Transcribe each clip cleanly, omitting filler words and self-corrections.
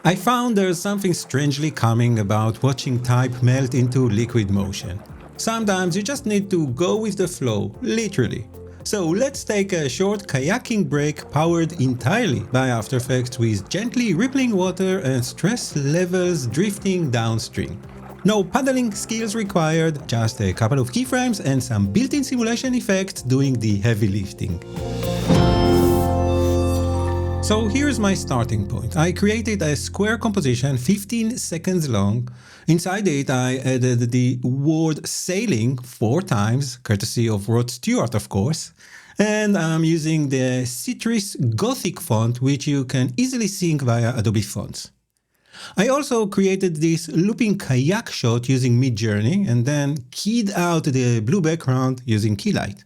I found there's something strangely calming about watching type melt into liquid motion. Sometimes you just need to go with the flow, literally. So let's take a short kayaking break powered entirely by After Effects with gently rippling water and stress levels drifting downstream. No paddling skills required, just a couple of keyframes and some built-in simulation effects doing the heavy lifting. So here's my starting point. I created a square composition 15 seconds long. Inside it I added the word sailing 4 times, courtesy of Rod Stewart of course. And I'm using the Citrus Gothic font, which you can easily sync via Adobe Fonts. I also created this looping kayak shot using Midjourney and then keyed out the blue background using Keylight.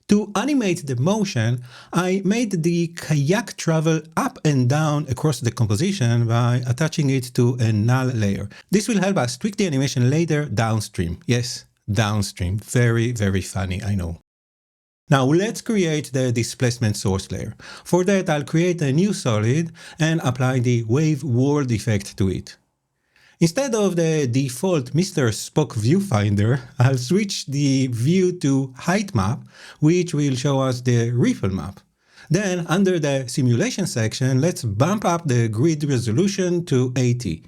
To animate the motion, I made the kayak travel up and down across the composition by attaching it to a null layer. This will help us tweak the animation later downstream. Yes, downstream. Very, very funny, I know. Now let's create the displacement source layer. For that, I'll create a new solid and apply the wave world effect to it. Instead of the default Mr. Spock viewfinder, I'll switch the view to height map, which will show us the ripple map. Then under the simulation section, let's bump up the grid resolution to 80,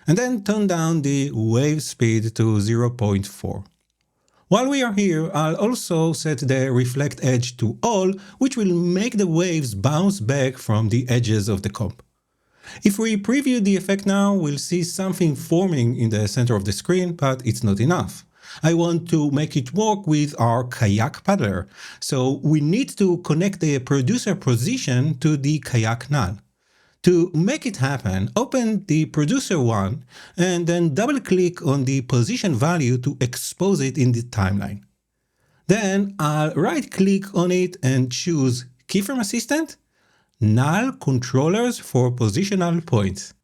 and then turn down the wave speed to 0.4. While we are here, I'll also set the reflect edge to all, which will make the waves bounce back from the edges of the comp. If we preview the effect now, we'll see something forming in the center of the screen, but it's not enough. I want to make it work with our kayak paddler, so we need to connect the producer position to the kayak null. To make it happen, open the producer one and then double-click on the position value to expose it in the timeline. Then I'll right-click on it and choose Keyframe Assistant, Null Controllers for Positional Points.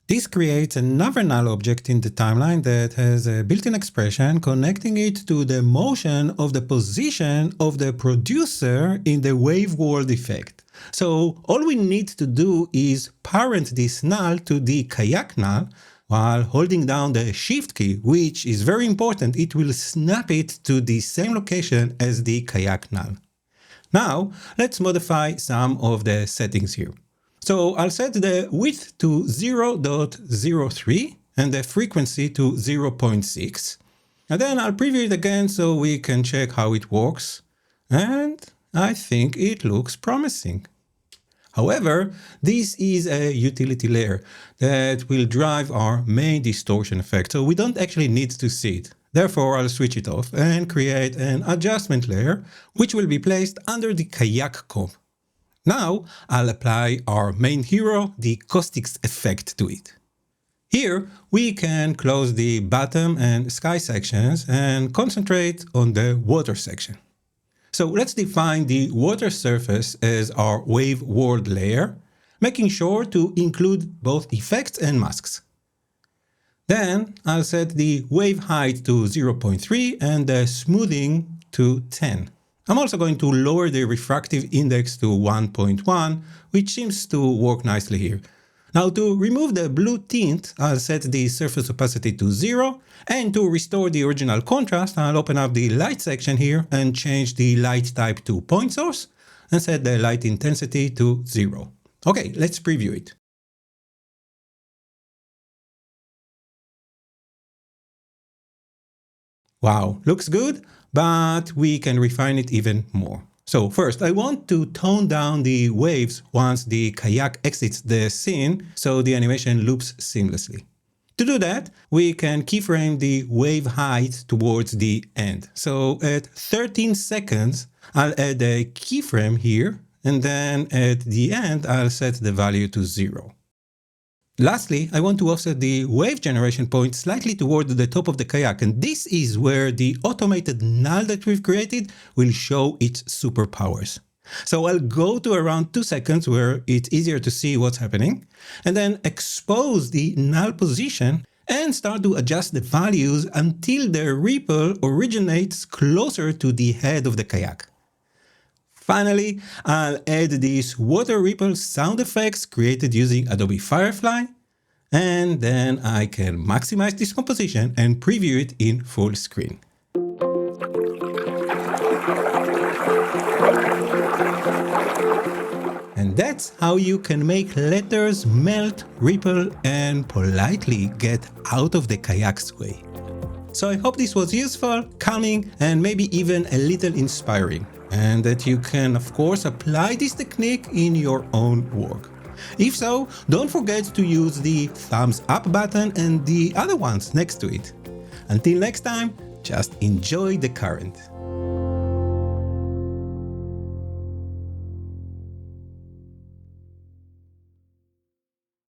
This creates another null object in the timeline that has a built-in expression connecting it to the motion of the position of the producer in the wave world effect. So all we need to do is parent this null to the kayak null while holding down the shift key, which is very important. It will snap it to the same location as the kayak null. Now let's modify some of the settings here. So I'll set the width to 0.03 and the frequency to 0.6. And then I'll preview it again so we can check how it works. And I think it looks promising. However, this is a utility layer that will drive our main distortion effect, so we don't actually need to see it. Therefore, I'll switch it off and create an adjustment layer, which will be placed under the kayak comp. Now, I'll apply our main hero, the caustics effect, to it. Here, we can close the bottom and sky sections and concentrate on the water section. So let's define the water surface as our wave world layer, making sure to include both effects and masks. Then I'll set the wave height to 0.3 and the smoothing to 10. I'm also going to lower the refractive index to 1.1, which seems to work nicely here. Now to remove the blue tint, I'll set the surface opacity to 0, and to restore the original contrast, I'll open up the light section here and change the light type to point source and set the light intensity to 0. Okay, let's preview it. Wow, looks good, but we can refine it even more. So first, I want to tone down the waves once the kayak exits the scene so the animation loops seamlessly. To do that, we can keyframe the wave height towards the end. So at 13 seconds, I'll add a keyframe here, and then at the end, I'll set the value to 0. Lastly, I want to offset the wave generation point slightly toward the top of the kayak, and this is where the automated null that we've created will show its superpowers. So I'll go to around 2 seconds where it's easier to see what's happening, and then expose the null position and start to adjust the values until the ripple originates closer to the head of the kayak. Finally, I'll add these water ripple sound effects created using Adobe Firefly, and then I can maximize this composition and preview it in full screen. And that's how you can make letters melt, ripple, and politely get out of the kayak's way. So I hope this was useful, calming, and maybe even a little inspiring, and that you can, of course, apply this technique in your own work. If so, don't forget to use the thumbs up button and the other ones next to it. Until next time, just enjoy the current.